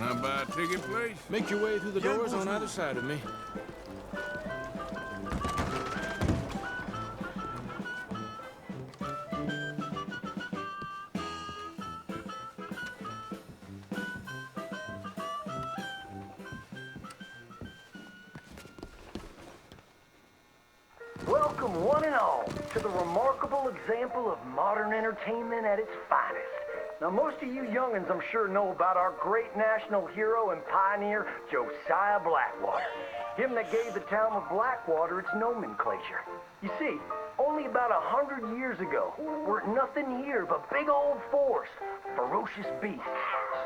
I buy a ticket, please? Make your way through the doors on either side of me. Welcome, one and all, to the remarkable example of modern entertainment at its finest. Now, most of you young'uns, I'm sure, know about our great national hero and pioneer, Josiah Blackwater. Him that gave the town of Blackwater its nomenclature. You see, only about 100 years ago, weren't nothing here but big old forest, ferocious beasts,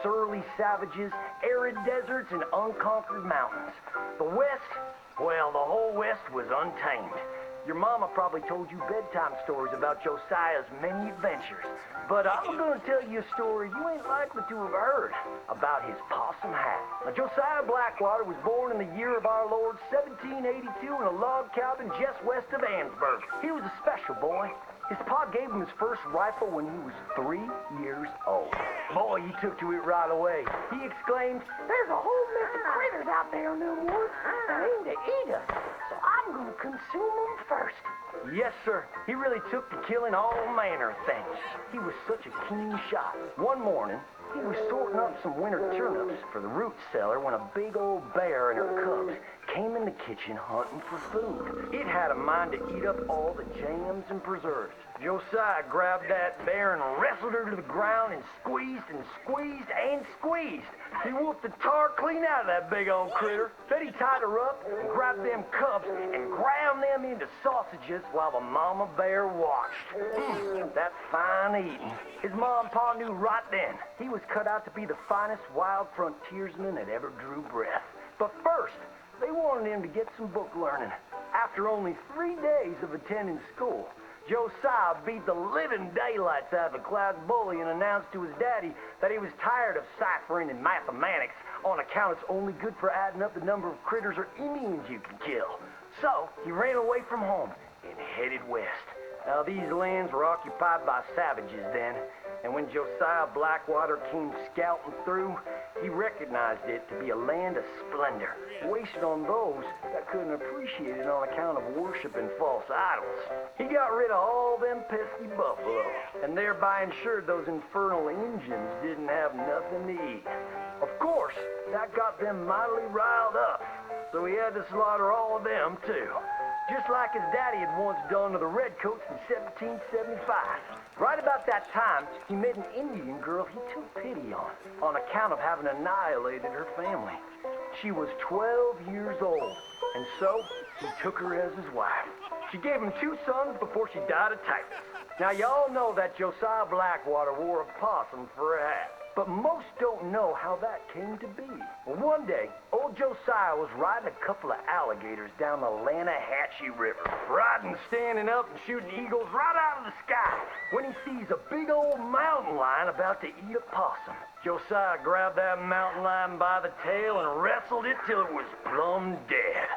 surly savages, arid deserts, and unconquered mountains. The West, well, the whole West was untamed. Your mama probably told you bedtime stories about Josiah's many adventures. But I'm gonna tell you a story you ain't likely to have heard about his possum hat. Now, Josiah Blackwater was born in the year of our Lord 1782 in a log cabin just west of Ansburg. He was a special boy. His pa gave him his first rifle when he was 3 years old. Boy, he took to it right away. He exclaimed, "There's a whole mess of critters out there in them woods that aim to eat us, so I'm gonna consume them first." Yes, sir. He really took to killing all manner of things. He was such a keen shot. One morning, he was sorting up some winter turnips for the root cellar when a big old bear and her cubs came in the kitchen hunting for food. It had a mind to eat up all the jams and preserves. Josiah grabbed that bear and wrestled her to the ground and squeezed and squeezed and squeezed. He whooped the tar clean out of that big old critter. Then he tied her up and grabbed them cubs and ground them into sausages while the mama bear watched. That's fine eating. His mom and pa knew right then he was cut out to be the finest wild frontiersman that ever drew breath. But first, they wanted him to get some book learning. After only 3 days of attending school, Josiah beat the living daylights out of a class bully and announced to his daddy that he was tired of ciphering and mathematics on account it's only good for adding up the number of critters or Indians you can kill. So he ran away from home and headed west. Now, these lands were occupied by savages then, and when Josiah Blackwater came scouting through, he recognized it to be a land of splendor, wasted on those that couldn't appreciate it on account of worshiping false idols. He got rid of all them pesky buffalo, and thereby ensured those infernal Injuns didn't have nothing to eat. Of course, that got them mightily riled up, so he had to slaughter all of them too. Just like his daddy had once done to the Redcoats in 1775. Right about that time, he met an Indian girl he took pity on account of having annihilated her family. She was 12 years old, and so he took her as his wife. She gave him 2 sons before she died of typhus. Now, y'all know that Josiah Blackwater wore a possum for a hat. But most don't know how that came to be. Well, one day, old Josiah was riding a couple of alligators down the Lanahatchee River. Riding, standing up, and shooting eagles right out of the sky when he sees a big old mountain lion about to eat a possum. Josiah grabbed that mountain lion by the tail and wrestled it till it was plumb dead.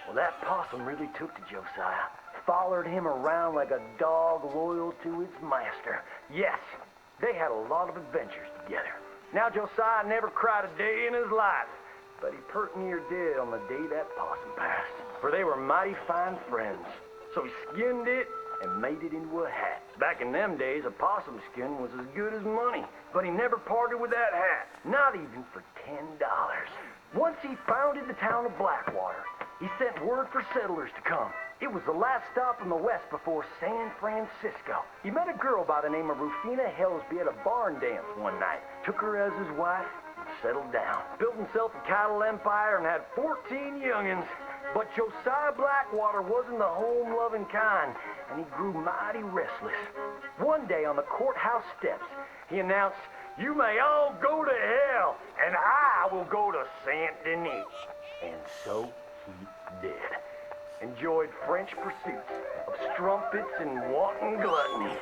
Well, that possum really took to Josiah. Followed him around like a dog loyal to its master. Yes, they had a lot of adventures together. Now, Josiah never cried a day in his life, but he pert near dead on the day that possum passed. For they were mighty fine friends. So he skinned it and made it into a hat. Back in them days, a possum skin was as good as money. But he never parted with that hat, not even for $10. Once he founded the town of Blackwater, he sent word for settlers to come. It was the last stop in the west before San Francisco. He met a girl by the name of Rufina Helsby at a barn dance one night, took her as his wife, and settled down. Built himself a cattle empire and had 14 youngins. But Josiah Blackwater wasn't the home-loving kind, and he grew mighty restless. One day on the courthouse steps, he announced, "You may all go to hell, and I will go to Saint Denis." And so he did. Enjoyed French pursuits of strumpets and wanton gluttony,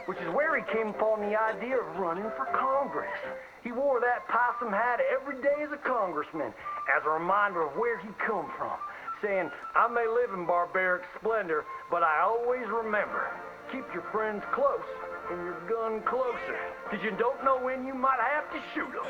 which is where he came upon the idea of running for Congress. He wore that possum hat every day as a congressman, as a reminder of where he'd come from, saying, "I may live in barbaric splendor, but I always remember, keep your friends close and your gun closer, because you don't know when you might have to shoot them."